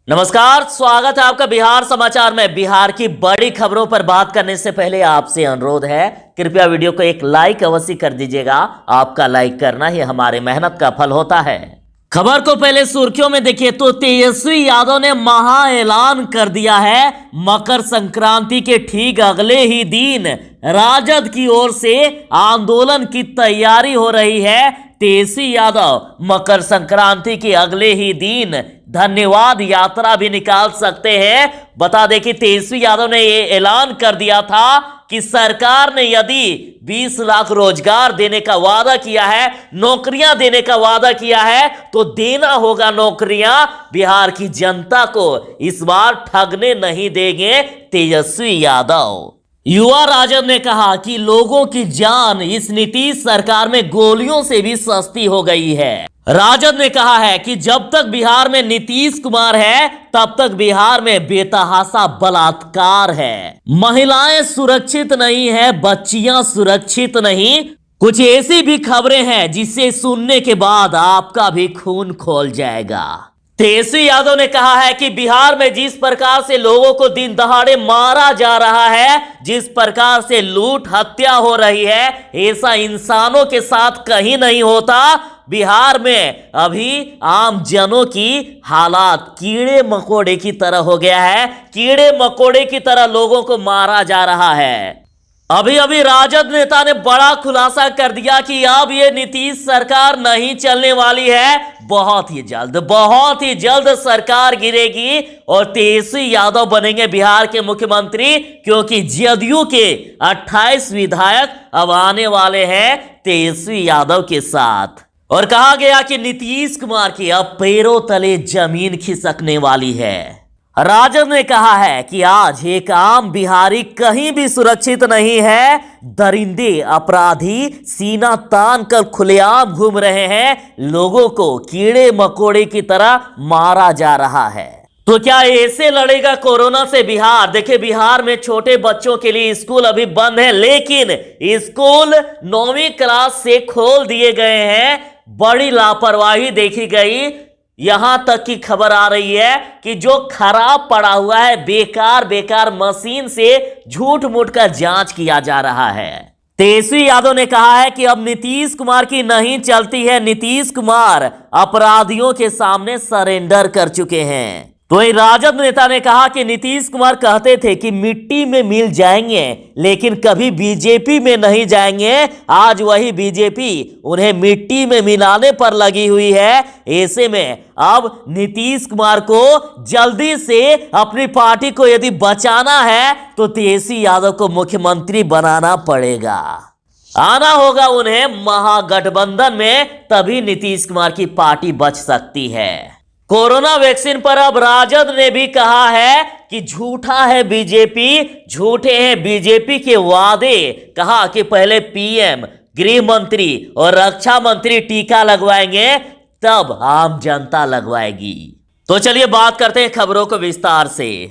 नमस्कार, स्वागत है आपका बिहार समाचार में। बिहार की बड़ी खबरों पर बात करने से पहले आपसे अनुरोध है, कृपया वीडियो को एक लाइक अवश्य कर दीजिएगा। आपका लाइक करना ही हमारी मेहनत का फल होता है। खबर को पहले सुर्खियों में देखिए तो तेजस्वी यादव ने महा ऐलान कर दिया है। मकर संक्रांति के ठीक अगले ही दिन राजद की ओर से आंदोलन की तैयारी हो रही है। तेजस्वी यादव मकर संक्रांति के अगले ही दिन धन्यवाद यात्रा भी निकाल सकते हैं। बता दें कि तेजस्वी यादव ने ये ऐलान कर दिया था कि सरकार ने यदि 20 लाख रोजगार देने का वादा किया है, नौकरियां देने का वादा किया है, तो देना होगा नौकरियां। बिहार की जनता को इस बार ठगने नहीं देंगे तेजस्वी यादव। युवा राजद ने कहा कि लोगों की जान इस नीतीश सरकार में गोलियों से भी सस्ती हो गई है। राजद ने कहा है कि जब तक बिहार में नीतीश कुमार है तब तक बिहार में बेतहाशा बलात्कार है। महिलाएं सुरक्षित नहीं है, बच्चियां सुरक्षित नहीं। कुछ ऐसी भी खबरें हैं जिसे सुनने के बाद आपका भी खून खौल जाएगा। तेजस्वी यादव ने कहा है कि बिहार में जिस प्रकार से लोगों को दिन दहाड़े मारा जा रहा है, जिस प्रकार से लूट हत्या हो रही है, ऐसा इंसानों के साथ कहीं नहीं होता। बिहार में अभी आम जनों की हालात कीड़े मकोड़े की तरह हो गया है। कीड़े मकोड़े की तरह लोगों को मारा जा रहा है। अभी अभी राजद नेता ने बड़ा खुलासा कर दिया कि अब ये नीतीश सरकार नहीं चलने वाली है। बहुत ही जल्द सरकार गिरेगी और तेजस्वी यादव बनेंगे बिहार के मुख्यमंत्री, क्योंकि जदयू के 28 विधायक अब आने वाले हैं तेजस्वी यादव के साथ। और कहा गया कि नीतीश कुमार की अब पैरों तले जमीन खिसकने वाली है। राजद ने कहा है कि आज एक आम बिहारी कहीं भी सुरक्षित नहीं है। दरिंदे अपराधी सीना तान कर खुलेआम घूम रहे हैं। लोगों को कीड़े मकोड़े की तरह मारा जा रहा है। तो क्या ऐसे लड़ेगा कोरोना से बिहार? देखिए, बिहार में छोटे बच्चों के लिए स्कूल अभी बंद है, लेकिन स्कूल 9वीं क्लास से खोल दिए गए हैं। बड़ी लापरवाही देखी गई। यहां तक की खबर आ रही है कि जो खराब पड़ा हुआ है बेकार मशीन से झूठ मूठ का जांच किया जा रहा है। तेजस्वी यादव ने कहा है कि अब नीतीश कुमार की नहीं चलती है। नीतीश कुमार अपराधियों के सामने सरेंडर कर चुके हैं। तो राजद नेता ने कहा कि नीतीश कुमार कहते थे कि मिट्टी में मिल जाएंगे, लेकिन कभी बीजेपी में नहीं जाएंगे। आज वही बीजेपी उन्हें मिट्टी में मिलाने पर लगी हुई है। ऐसे में अब नीतीश कुमार को जल्दी से अपनी पार्टी को यदि बचाना है तो तेजस्वी यादव को मुख्यमंत्री बनाना पड़ेगा। आना होगा उन्हें महागठबंधन में, तभी नीतीश कुमार की पार्टी बच सकती है। कोरोना वैक्सीन पर अब राजद ने भी कहा है कि झूठा है बीजेपी, झूठे हैं बीजेपी के वादे। कहा कि पहले पीएम, गृह मंत्री और रक्षा मंत्री टीका लगवाएंगे, तब आम जनता लगवाएगी। तो चलिए बात करते हैं खबरों को विस्तार से।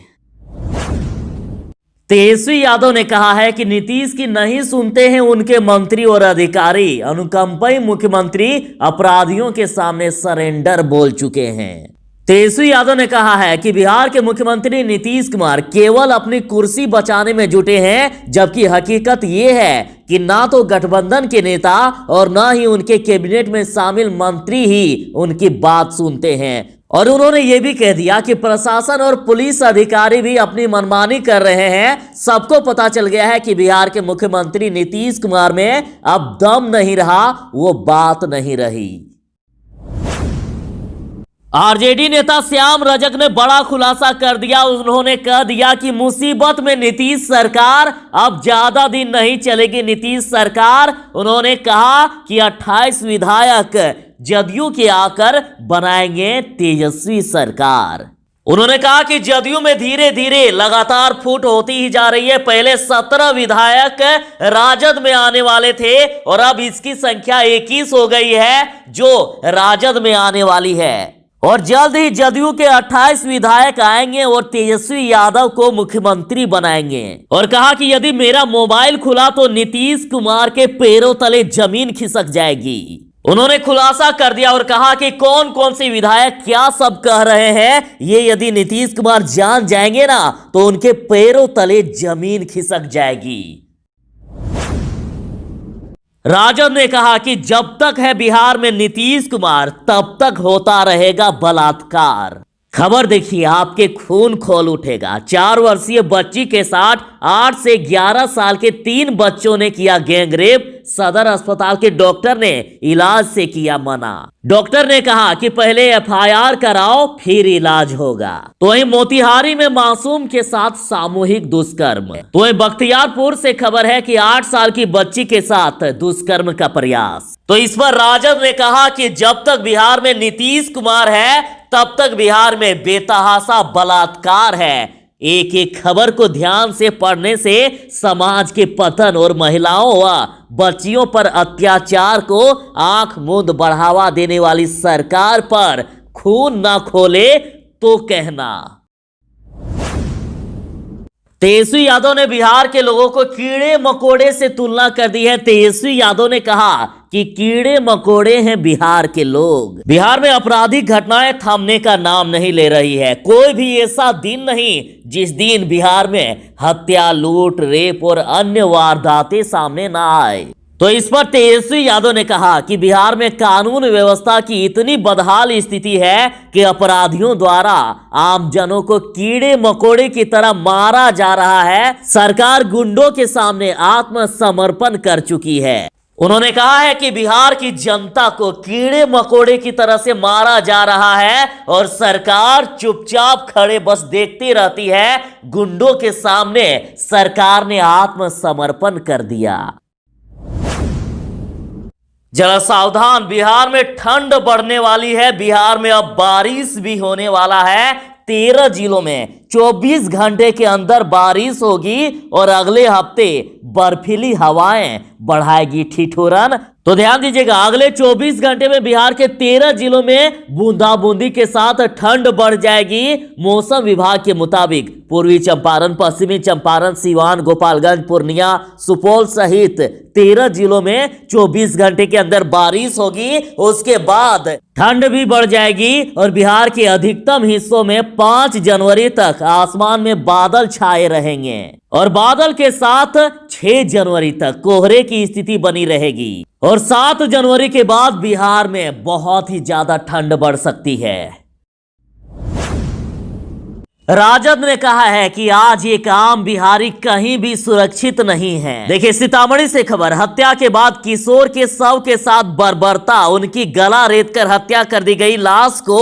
तेजस्वी यादव ने कहा है कि नीतीश की नहीं सुनते हैं उनके मंत्री और अधिकारी। अनुकंपी मुख्यमंत्री अपराधियों के सामने सरेंडर बोल चुके हैं। तेजस्वी यादव ने कहा है कि बिहार के मुख्यमंत्री नीतीश कुमार केवल अपनी कुर्सी बचाने में जुटे हैं, जबकि हकीकत यह है कि ना तो गठबंधन के नेता और ना ही उनके कैबिनेट में शामिल मंत्री ही उनकी बात सुनते हैं। और उन्होंने ये भी कह दिया कि प्रशासन और पुलिस अधिकारी भी अपनी मनमानी कर रहे हैं। सबको पता चल गया है कि बिहार के मुख्यमंत्री नीतीश कुमार में अब दम नहीं रहा, वो बात नहीं रही। आरजेडी नेता श्याम रजक ने बड़ा खुलासा कर दिया। उन्होंने कह दिया कि मुसीबत में नीतीश सरकार, अब ज्यादा दिन नहीं चलेगी नीतीश सरकार। उन्होंने कहा कि 28 विधायक जदयू के आकर बनाएंगे तेजस्वी सरकार। उन्होंने कहा कि जदयू में धीरे धीरे लगातार फूट होती ही जा रही है। पहले 17 विधायक राजद में आने वाले थे और अब इसकी संख्या 21 हो गई है जो राजद में आने वाली है। और जल्द ही जदयू के 28 विधायक आएंगे और तेजस्वी यादव को मुख्यमंत्री बनाएंगे। और कहा कि यदि मेरा मोबाइल खुला तो नीतीश कुमार के पैरों तले जमीन खिसक जाएगी। उन्होंने खुलासा कर दिया और कहा कि कौन कौन सी विधायक क्या सब कह रहे हैं, ये यदि नीतीश कुमार जान जाएंगे ना तो उनके पैरों तले जमीन खिसक जाएगी। राजद ने कहा कि जब तक है बिहार में नीतीश कुमार तब तक होता रहेगा बलात्कार। खबर देखिए, आपके खून खोल उठेगा। 4 वर्षीय बच्ची के साथ 8 से 11 साल के 3 बच्चों ने किया गैंगरेप। सदर अस्पताल के डॉक्टर ने इलाज से किया मना। डॉक्टर ने कहा कि पहले एफआईआर कराओ फिर इलाज होगा। तो वहीं मोतिहारी में मासूम के साथ सामूहिक दुष्कर्म। तो वहीं बख्तियारपुर से खबर है कि 8 साल की बच्ची के साथ दुष्कर्म का प्रयास। तो इस पर राजद ने कहा कि जब तक बिहार में नीतीश कुमार है तब तक बिहार में बेतहाशा बलात्कार है। एक एक खबर को ध्यान से पढ़ने से समाज के पतन और महिलाओं व बच्चियों पर अत्याचार को आंख मूंद बढ़ावा देने वाली सरकार पर खून ना खोले तो कहना। तेजस्वी यादव ने बिहार के लोगों को कीड़े मकोड़े से तुलना कर दी है। तेजस्वी यादव ने कहा कि कीड़े मकोड़े हैं बिहार के लोग। बिहार में आपराधिक घटनाएं थमने का नाम नहीं ले रही है। कोई भी ऐसा दिन नहीं जिस दिन बिहार में हत्या, लूट, रेप और अन्य वारदातें सामने ना आए। तो इस पर तेजस्वी यादव ने कहा कि बिहार में कानून व्यवस्था की इतनी बदहाल स्थिति है कि अपराधियों द्वारा आमजनों को कीड़े मकोड़े की तरह मारा जा रहा है। सरकार गुंडों के सामने आत्मसमर्पण कर चुकी है। उन्होंने कहा है कि बिहार की जनता को कीड़े मकोड़े की तरह से मारा जा रहा है और सरकार चुपचाप खड़े बस देखती रहती है। गुंडों के सामने सरकार ने आत्मसमर्पण कर दिया। जरा सावधान, बिहार में ठंड बढ़ने वाली है। बिहार में अब बारिश भी होने वाला है। 13 जिलों में 24 घंटे के अंदर बारिश होगी और अगले हफ्ते बर्फीली हवाएं बढ़ाएगी ठिठुरन। तो ध्यान दीजिएगा, अगले 24 घंटे में बिहार के 13 जिलों में बूंदाबूंदी के साथ ठंड बढ़ जाएगी। मौसम विभाग के मुताबिक पूर्वी चंपारण, पश्चिमी चंपारण, सीवान, गोपालगंज, पूर्णिया, सुपौल सहित 13 जिलों में 24 घंटे के अंदर बारिश होगी। उसके बाद ठंड भी बढ़ जाएगी और बिहार के अधिकतम हिस्सों में 5 जनवरी तक आसमान में बादल छाए रहेंगे और बादल के साथ 6 जनवरी तक कोहरे की स्थिति बनी रहेगी और 7 जनवरी के बाद बिहार में बहुत ही ज्यादा ठंड बढ़ सकती है। राजद ने कहा है कि आज एक आम बिहारी कहीं भी सुरक्षित नहीं है। देखिए, सीतामढ़ी से खबर, हत्या के बाद किशोर के शव के साथ बर्बरता, उनकी गला रेतकर हत्या कर दी गई। लाश को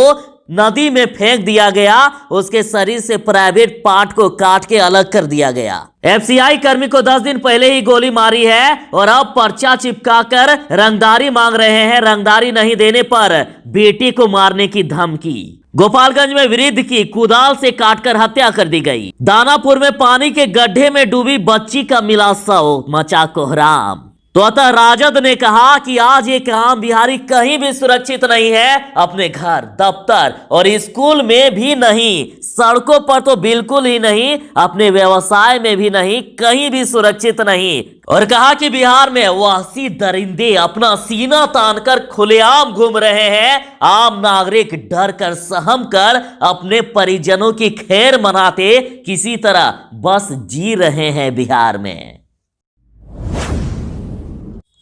नदी में फेंक दिया गया। उसके शरीर से प्राइवेट पार्ट को काट के अलग कर दिया गया। एफसीआई कर्मी को 10 दिन पहले ही गोली मारी है और अब पर्चा चिपकाकर रंगदारी मांग रहे हैं। रंगदारी नहीं देने पर बेटी को मारने की धमकी। गोपालगंज में वृद्ध की कुदाल से काटकर हत्या कर दी गई। दानापुर में पानी के गड्ढे में डूबी बच्ची का मिला शव, मचा कोहराम। तो अतः राजद ने कहा कि आज एक आम बिहारी कहीं भी सुरक्षित नहीं है। अपने घर, दफ्तर और स्कूल में भी नहीं, सड़कों पर तो बिल्कुल ही नहीं, अपने व्यवसाय में भी नहीं, कहीं भी सुरक्षित नहीं। और कहा कि बिहार में वहशी दरिंदे अपना सीना तानकर खुलेआम घूम रहे हैं। आम नागरिक डर कर, सहम कर अपने परिजनों की खैर मनाते किसी तरह बस जी रहे हैं बिहार में।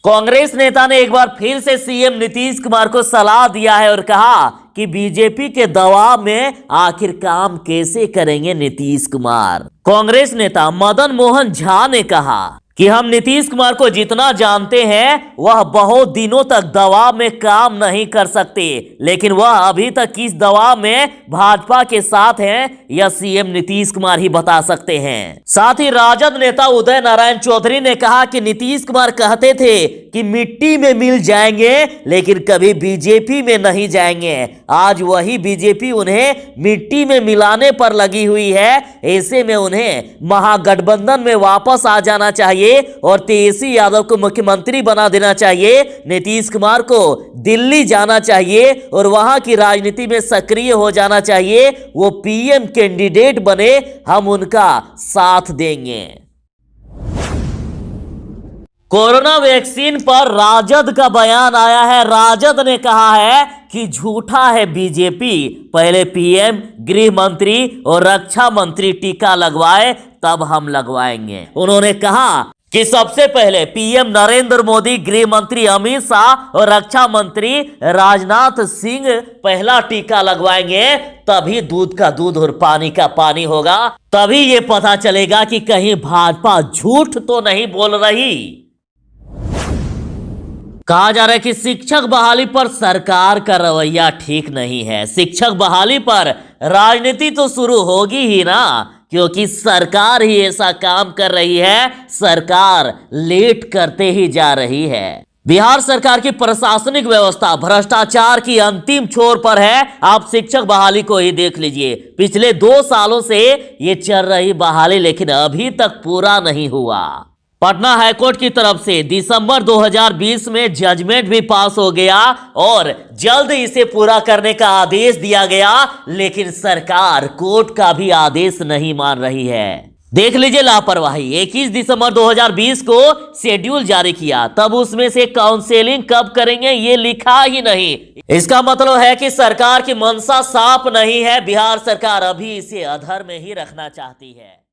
कांग्रेस नेता ने एक बार फिर से सीएम नीतीश कुमार को सलाह दिया है और कहा कि बीजेपी के दबाव में आखिर काम कैसे करेंगे नीतीश कुमार। कांग्रेस नेता मदन मोहन झा ने कहा कि हम नीतीश कुमार को जितना जानते हैं वह बहुत दिनों तक दबाव में काम नहीं कर सकते, लेकिन वह अभी तक किस दबाव में भाजपा के साथ हैं यह सीएम नीतीश कुमार ही बता सकते हैं। साथ ही राजद नेता उदय नारायण चौधरी ने कहा कि नीतीश कुमार कहते थे कि मिट्टी में मिल जाएंगे लेकिन कभी बीजेपी में नहीं जाएंगे। आज वही बीजेपी उन्हें मिट्टी में मिलाने पर लगी हुई है। ऐसे में उन्हें महागठबंधन में वापस आ जाना चाहिए और तेजस्वी यादव को मुख्यमंत्री बना देना चाहिए। नीतीश कुमार को दिल्ली जाना चाहिए और वहां की राजनीति में सक्रिय हो जाना चाहिए। वो पीएम कैंडिडेट बने, हम उनका साथ देंगे। कोरोना वैक्सीन पर राजद का बयान आया है। राजद ने कहा है कि झूठा है बीजेपी, पहले पीएम, गृह मंत्री और रक्षा मंत्री टीका लगवाए तब हम लगवाएंगे। उन्होंने कहा कि सबसे पहले पीएम नरेंद्र मोदी, गृह मंत्री अमित शाह और रक्षा मंत्री राजनाथ सिंह पहला टीका लगवाएंगे, तभी दूध का दूध और पानी का पानी होगा। तभी ये पता चलेगा कि कहीं भाजपा झूठ तो नहीं बोल रही। कहा जा रहा है कि शिक्षक बहाली पर सरकार का रवैया ठीक नहीं है। शिक्षक बहाली पर राजनीति तो शुरू होगी ही ना, क्योंकि सरकार ही ऐसा काम कर रही है। सरकार लेट करते ही जा रही है। बिहार सरकार की प्रशासनिक व्यवस्था भ्रष्टाचार की अंतिम छोर पर है। आप शिक्षक बहाली को ही देख लीजिए, पिछले 2 सालों से ये चल रही बहाली, लेकिन अभी तक पूरा नहीं हुआ। पटना हाईकोर्ट की तरफ से दिसंबर 2020 में जजमेंट भी पास हो गया और जल्द इसे पूरा करने का आदेश दिया गया, लेकिन सरकार कोर्ट का भी आदेश नहीं मान रही है। देख लीजिए लापरवाही। 21 दिसंबर 2020 को शेड्यूल जारी किया, तब उसमें से काउंसलिंग कब करेंगे ये लिखा ही नहीं। इसका मतलब है कि सरकार की मंशा साफ नहीं है। बिहार सरकार अभी इसे अधर में ही रखना चाहती है।